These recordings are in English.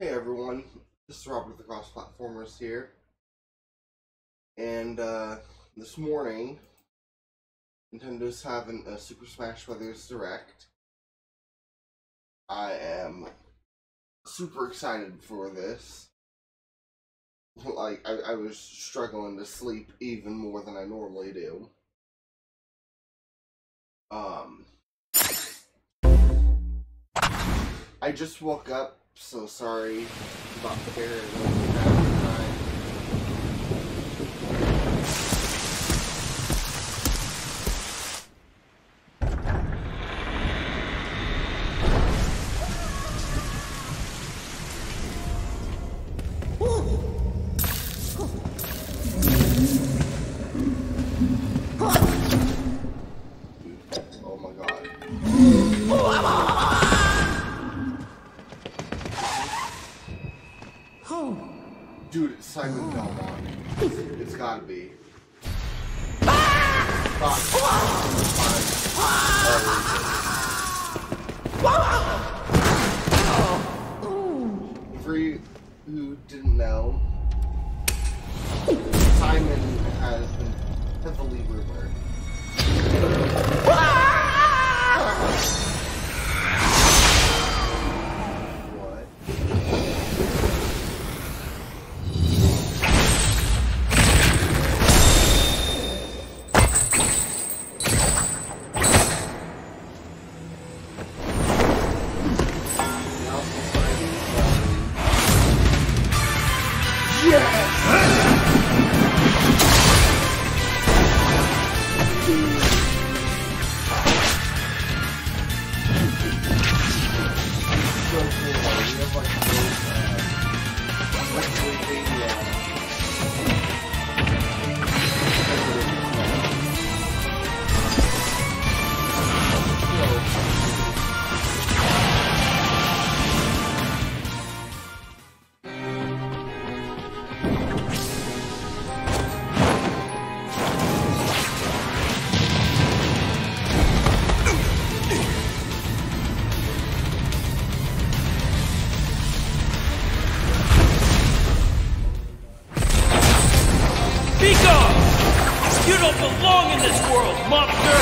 Hey everyone, this is Robert the Cross Platformers here, and this morning, Nintendo's having a Super Smash Bros. Direct. I am super excited for this. Like, I was struggling to sleep even more than I normally do. I just woke up, so sorry about the hair and oh my god. Dude, it's Simon Belmont. It's gotta be. For you who didn't know, Simon has been heavily rumored. You don't belong in this world, monster!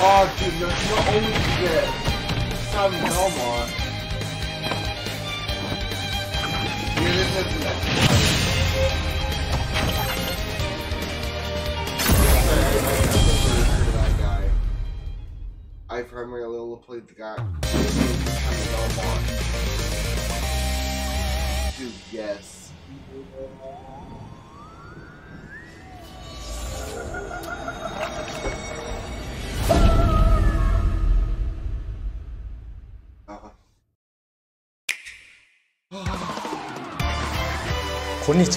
Oh, dude, you're only dead. Simon Belmont. Dude, this isn't that guy. I primarily played the guy. Dude, yes.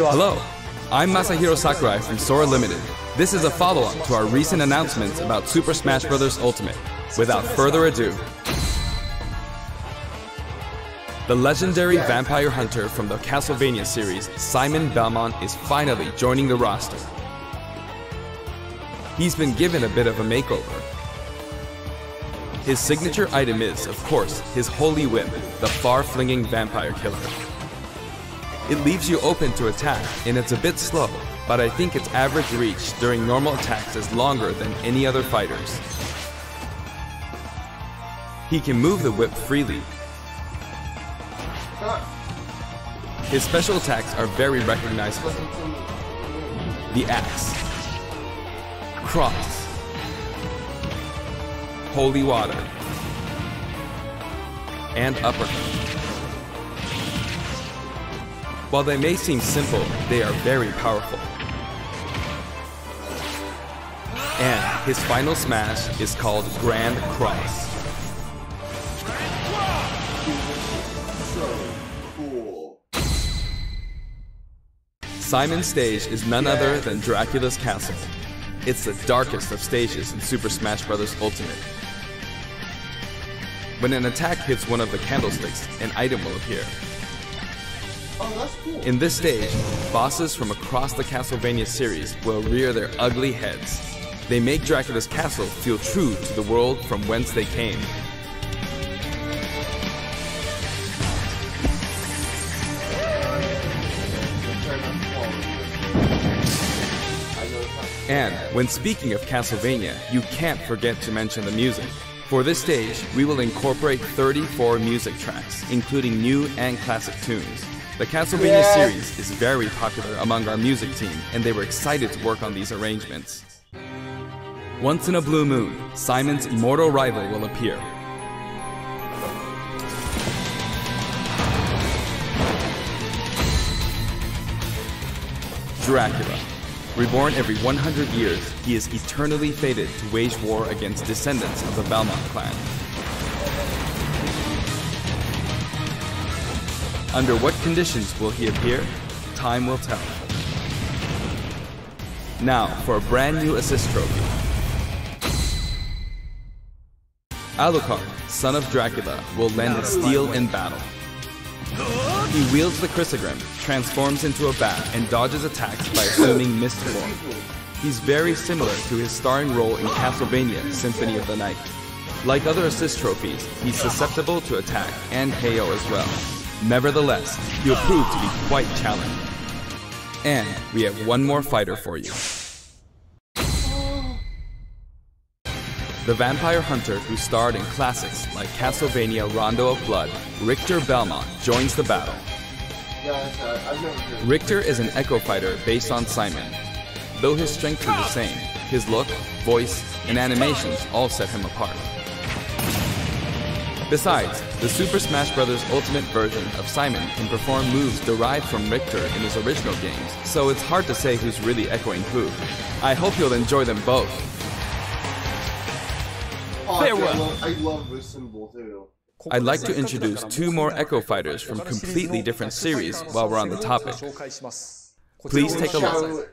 Hello, I'm Masahiro Sakurai from Sora Limited. This is a follow-up to our recent announcements about Super Smash Bros. Ultimate. Without further ado, the legendary vampire hunter from the Castlevania series, Simon Belmont, is finally joining the roster. He's been given a bit of a makeover. His signature item is, of course, his holy whip, the far-flinging vampire killer. It leaves you open to attack, and it's a bit slow, but I think its average reach during normal attacks is longer than any other fighter's. He can move the whip freely. His special attacks are very recognizable. The Axe, Cross, Holy Water, and Uppercut. While they may seem simple, they are very powerful. And his final smash is called Grand Cross. Simon's stage is none other than Dracula's Castle. It's the darkest of stages in Super Smash Bros. Ultimate. When an attack hits one of the candlesticks, an item will appear. Oh, that's cool. In this stage, bosses from across the Castlevania series will rear their ugly heads. They make Dracula's castle feel true to the world from whence they came. And when speaking of Castlevania, you can't forget to mention the music. For this stage, we will incorporate 34 music tracks, including new and classic tunes. The Castlevania series is very popular among our music team, and they were excited to work on these arrangements. Once in a blue moon, Simon's immortal rival will appear. Dracula. Reborn every 100 years, he is eternally fated to wage war against descendants of the Belmont clan. Under what conditions will he appear? Time will tell. Now for a brand new assist trophy. Alucard, son of Dracula, will lend steel in battle. He wields the Chrysogrim, transforms into a bat, and dodges attacks by assuming mist form. He's very similar to his starring role in Castlevania Symphony of the Night. Like other assist trophies, he's susceptible to attack and KO as well. Nevertheless, he'll prove to be quite challenging. And we have one more fighter for you. The vampire hunter who starred in classics like Castlevania Rondo of Blood, Richter Belmont, joins the battle. Richter is an echo fighter based on Simon. Though his strengths are the same, his look, voice, and animations all set him apart. Besides, the Super Smash Bros. Ultimate version of Simon can perform moves derived from Richter in his original games, so it's hard to say who's really echoing who. I hope you'll enjoy them both. Farewell. I love this symbol too. I'd like to introduce two more Echo Fighters from completely different series while we're on the topic. Please take a look.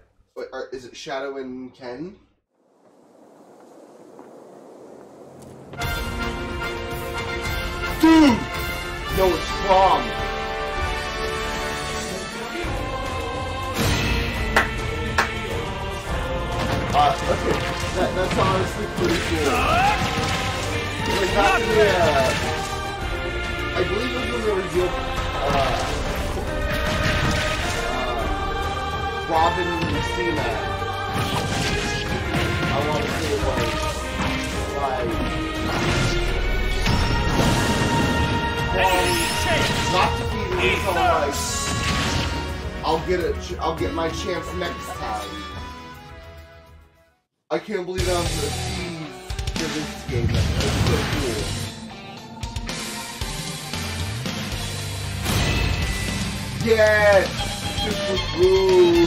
Is it Shadow and Ken? Dude! No, it's Prom! Okay, that's honestly pretty cool. Like back in the, I believe it was when they revealed Robin and Messina. I want to say not to be until I'll get my chance next time. I can't believe I'm gonna see this game. That's so cool. Yes! This was cool.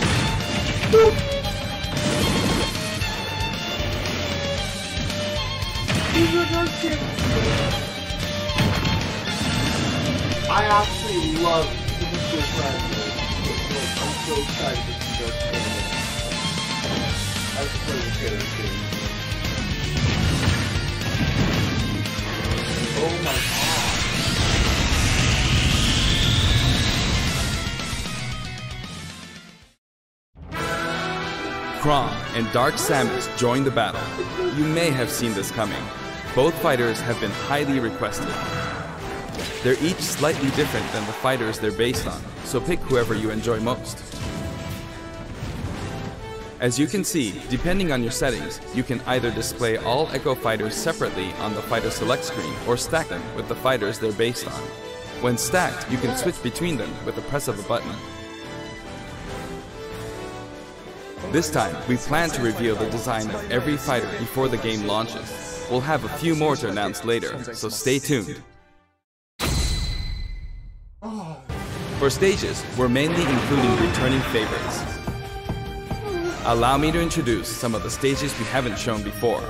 I absolutely love Super Smash. I'm so excited to see those tournaments. That's pretty good too. Oh my god. Chrom and Dark Samus join the battle. You may have seen this coming. Both fighters have been highly requested. They're each slightly different than the fighters they're based on, so pick whoever you enjoy most. As you can see, depending on your settings, you can either display all Echo Fighters separately on the Fighter Select screen or stack them with the fighters they're based on. When stacked, you can switch between them with the press of a button. This time, we plan to reveal the design of every fighter before the game launches. We'll have a few more to announce later, so stay tuned. For stages, we're mainly including returning favorites. Allow me to introduce some of the stages we haven't shown before.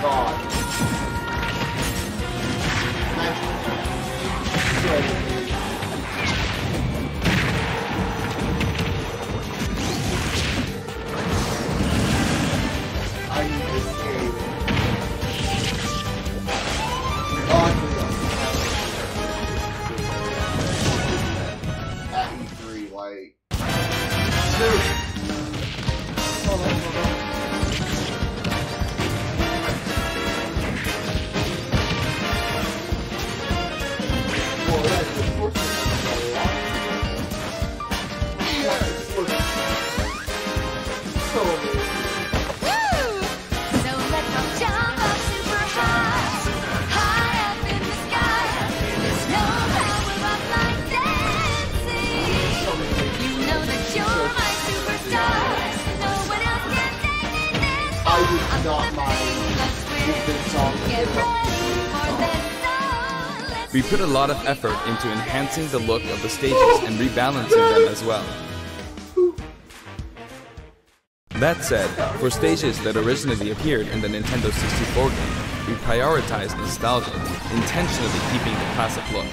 god. I need this game. At E3, like. Dude. Hold on. Well, that's of course it's so amazing. So let's all jump up super high, high up in the sky. There's no power of like dancing. You know that you're my superstar. No one else can stand in this. I would not mind if this song Get was ready for this song. Let's We put a lot of effort into enhancing the look of the stages and rebalancing them as well. That said, for stages that originally appeared in the Nintendo 64 game, we prioritized nostalgia, intentionally keeping the classic look.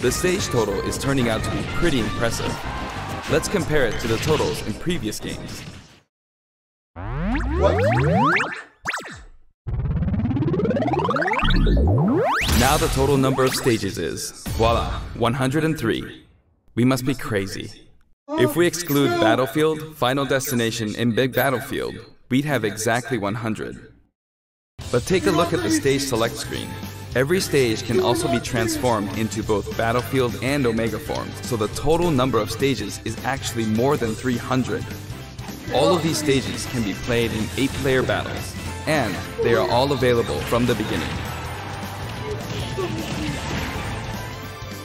The stage total is turning out to be pretty impressive. Let's compare it to the totals in previous games. What? Now the total number of stages is, voila, 103. We must be crazy. If we exclude Battlefield, Final Destination, and Big Battlefield, we'd have exactly 100. But take a look at the stage select screen. Every stage can also be transformed into both Battlefield and Omega forms, so the total number of stages is actually more than 300. All of these stages can be played in 8-player battles, and they are all available from the beginning.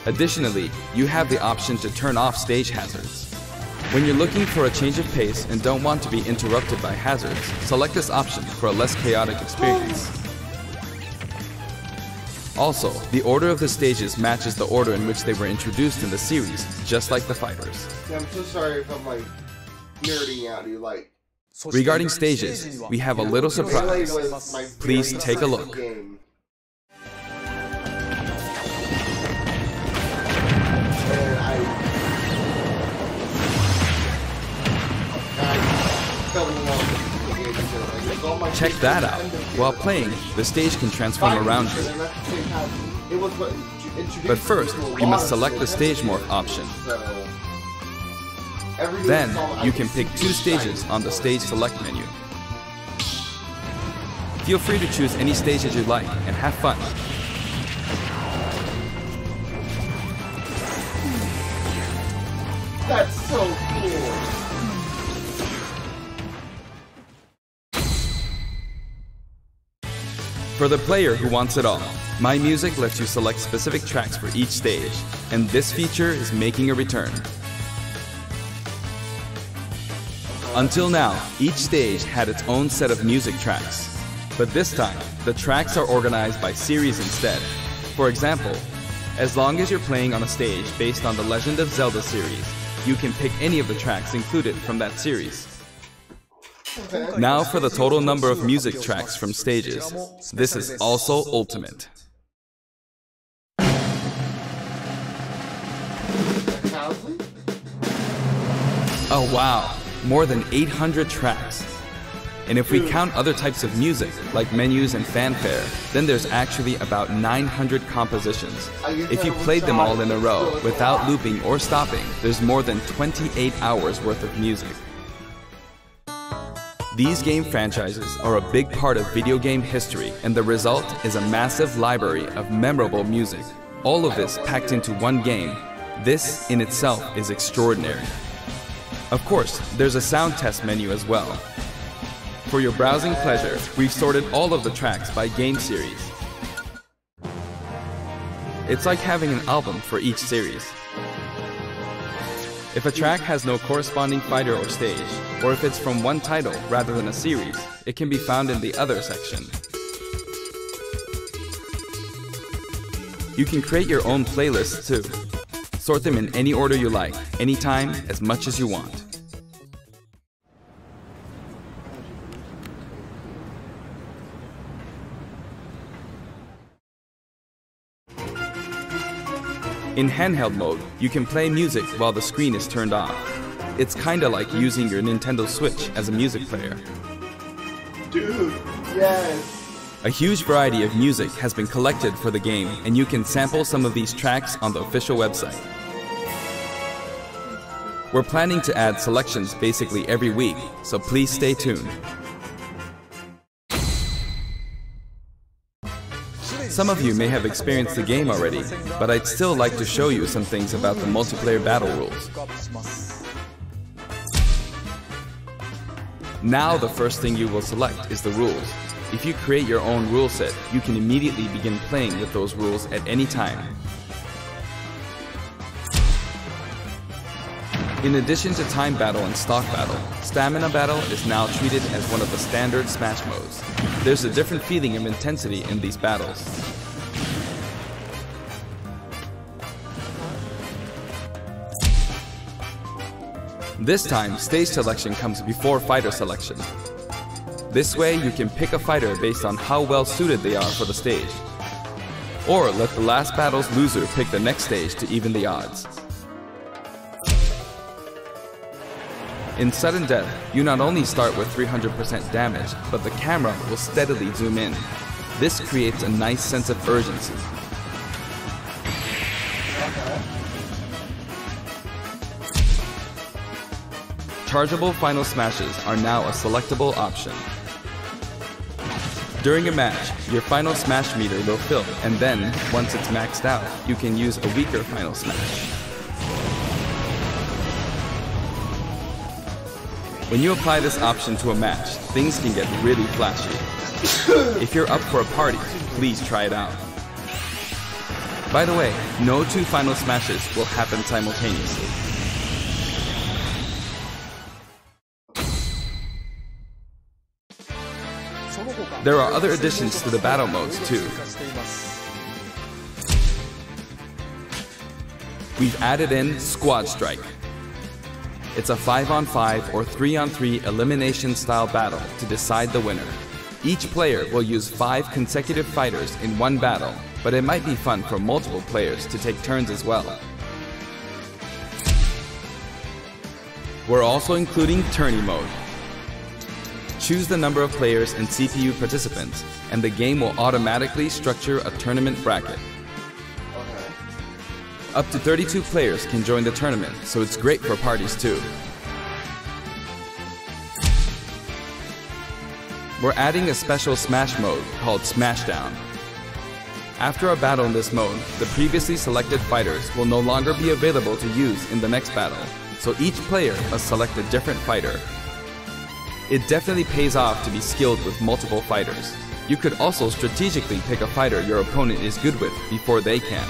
Additionally, you have the option to turn off stage hazards. When you're looking for a change of pace and don't want to be interrupted by hazards, select this option for a less chaotic experience. Also, the order of the stages matches the order in which they were introduced in the series, just like the fighters. Yeah, I'm so sorry if I'm like nerding out you like. Regarding stages, we have a little surprise. Please take a look. And I fell in love with the game too. Like, all my Check that out. While playing, the stage can transform around you. But first, you must select the stage morph option. Then, you can pick 2 stages on the stage select menu. Feel free to choose any stages you like and have fun. That's so cool. For the player who wants it all, My Music lets you select specific tracks for each stage, and this feature is making a return. Until now, each stage had its own set of music tracks, but this time, the tracks are organized by series instead. For example, as long as you're playing on a stage based on the Legend of Zelda series, you can pick any of the tracks included from that series. Now for the total number of music tracks from stages. This is also ultimate. Oh wow, more than 800 tracks. And if we count other types of music, like menus and fanfare, then there's actually about 900 compositions. If you played them all in a row, without looping or stopping, there's more than 28 hours worth of music. These game franchises are a big part of video game history, and the result is a massive library of memorable music. All of this packed into one game. This in itself is extraordinary. Of course, there's a sound test menu as well. For your browsing pleasure, we've sorted all of the tracks by game series. It's like having an album for each series. If a track has no corresponding fighter or stage, or if it's from one title rather than a series, it can be found in the Other section. You can create your own playlists too. Sort them in any order you like, anytime, as much as you want. In handheld mode, you can play music while the screen is turned off. It's kinda like using your Nintendo Switch as a music player. Dude, yes. A huge variety of music has been collected for the game, and you can sample some of these tracks on the official website. We're planning to add selections basically every week, so please stay tuned. Some of you may have experienced the game already, but I'd still like to show you some things about the multiplayer battle rules. Now the first thing you will select is the rules. If you create your own rule set, you can immediately begin playing with those rules at any time. In addition to time battle and stock battle, stamina battle is now treated as one of the standard Smash modes. There's a different feeling of intensity in these battles. This time, stage selection comes before fighter selection. This way, you can pick a fighter based on how well suited they are for the stage. Or let the last battle's loser pick the next stage to even the odds. In sudden death, you not only start with 300% damage, but the camera will steadily zoom in. This creates a nice sense of urgency. Chargeable final smashes are now a selectable option. During a match, your final smash meter will fill, and then, once it's maxed out, you can use a weaker final smash. When you apply this option to a match, things can get really flashy. If you're up for a party, please try it out. By the way, no two final smashes will happen simultaneously. There are other additions to the battle modes too. We've added in Squad Strike. It's a 5-on-5 or 3-on-3 elimination style battle to decide the winner. Each player will use 5 consecutive fighters in one battle, but it might be fun for multiple players to take turns as well. We're also including Tourney mode. Choose the number of players and CPU participants, and the game will automatically structure a tournament bracket. Up to 32 players can join the tournament, so it's great for parties too. We're adding a special Smash mode called Smashdown. After a battle in this mode, the previously selected fighters will no longer be available to use in the next battle, so each player must select a different fighter. It definitely pays off to be skilled with multiple fighters. You could also strategically pick a fighter your opponent is good with before they can.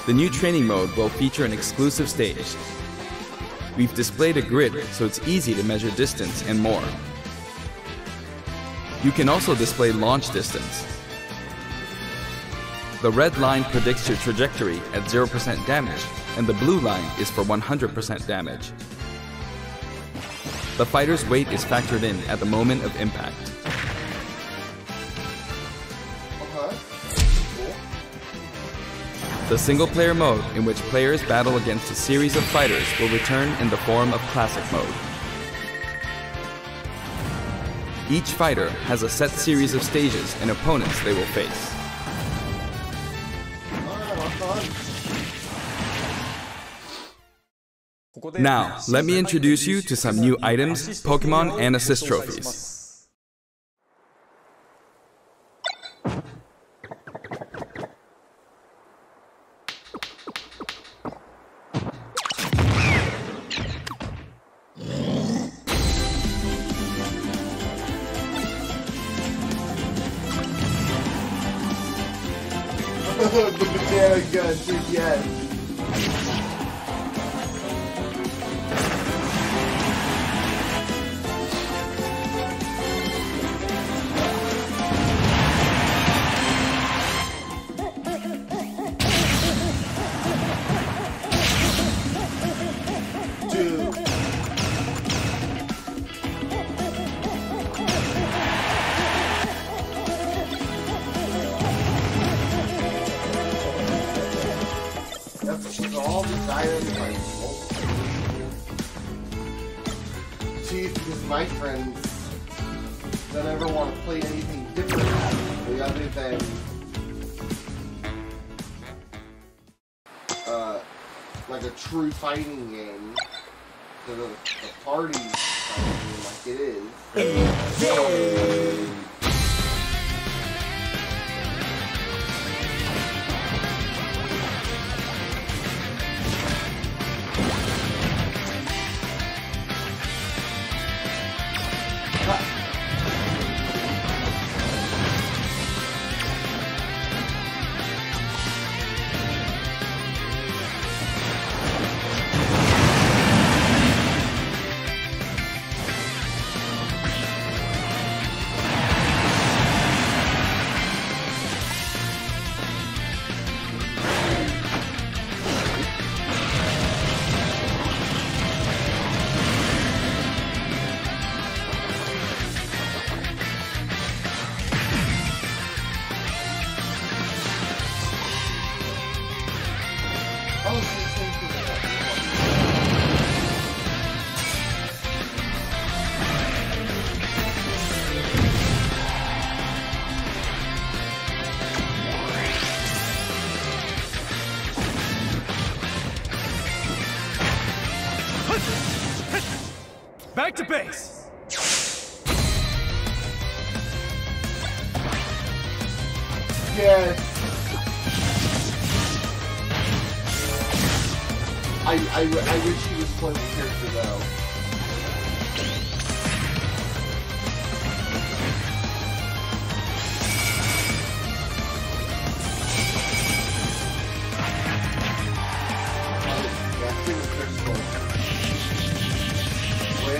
The new training mode will feature an exclusive stage. We've displayed a grid so it's easy to measure distance and more. You can also display launch distance. The red line predicts your trajectory at 0% damage, and the blue line is for 100% damage. The fighter's weight is factored in at the moment of impact. The single-player mode, in which players battle against a series of fighters, will return in the form of Classic mode. Each fighter has a set series of stages and opponents they will face. Now, let me introduce you to some new items, Pokemon, and assist trophies. The banana gun, dude, yes. Item Festival. See, because my friends don't ever want to play anything different other than like a true fighting game. So the party fighting game like it is. Back to base! Yes! I wish he was playing the character though.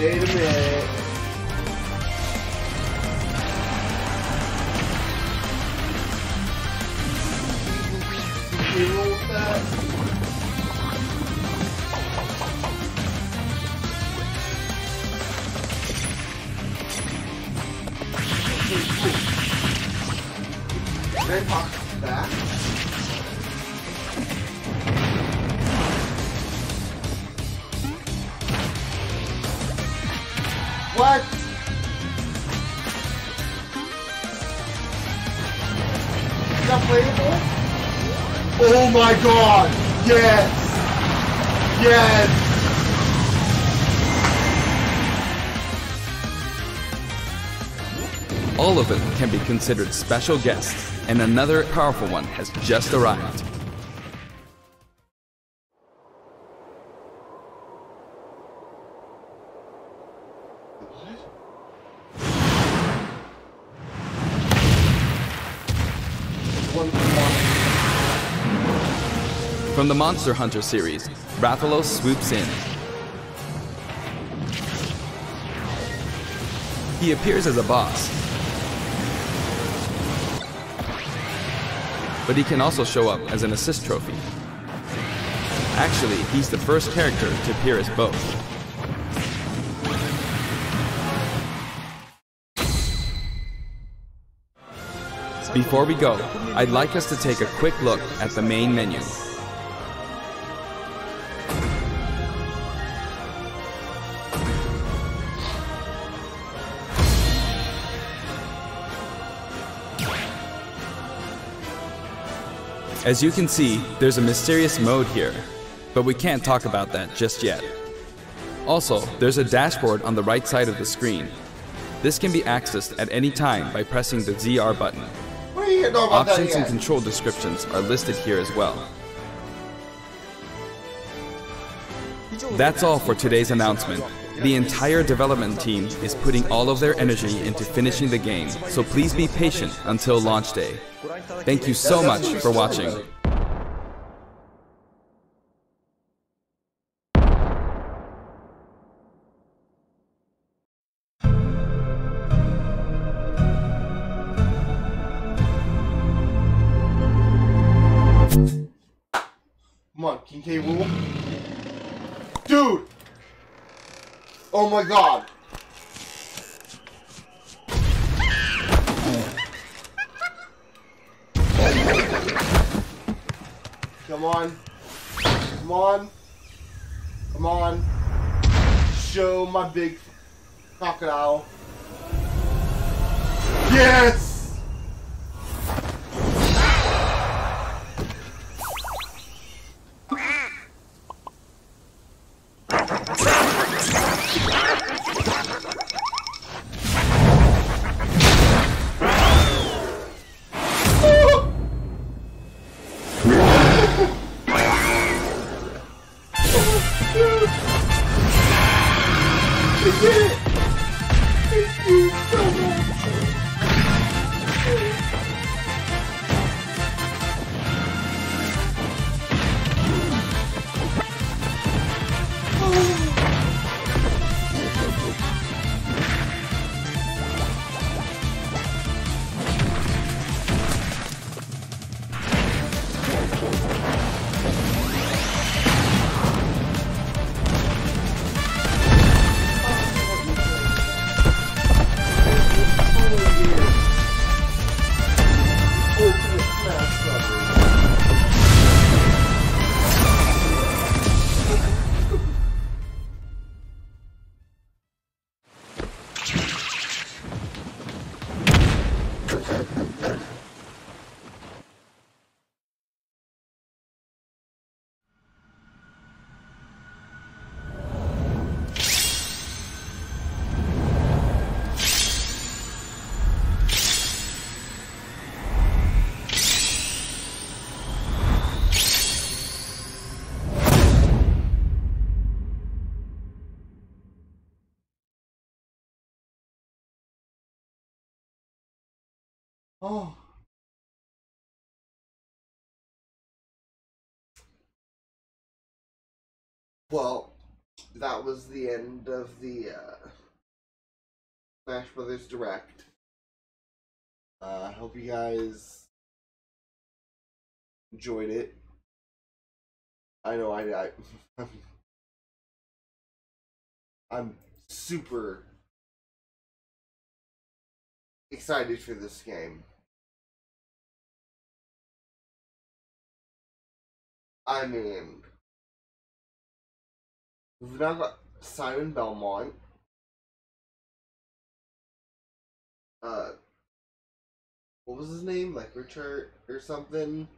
Wait a minute. Can you roll with that? Then talk back. What? Is that playable? Oh my god! Yes! Yes! All of them can be considered special guests, and another powerful one has just arrived. From the Monster Hunter series, Rathalos swoops in. He appears as a boss, but he can also show up as an assist trophy. Actually, he's the first character to appear as both. Before we go, I'd like us to take a quick look at the main menu. As you can see, there's a mysterious mode here, but we can't talk about that just yet. Also, there's a dashboard on the right side of the screen. This can be accessed at any time by pressing the ZR button. What do you know about that Options and yet? control descriptions are listed here as well. That's all for today's announcement. The entire development team is putting all of their energy into finishing the game, so please be patient until launch day. Thank you so much for watching. Come on, King K. Rool. Dude! Oh my god! Come on. Come on. Come on. Show my big crocodile. Yes! Oh. Well, that was the end of the Smash Brothers Direct. I hope you guys enjoyed it. I know I'm super excited for this game. I mean, we've now got Simon Belmont. What was his name? Like Richard or something?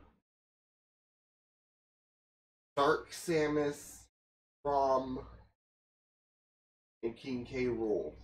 Dark Samus, Rom, and King K. Rool.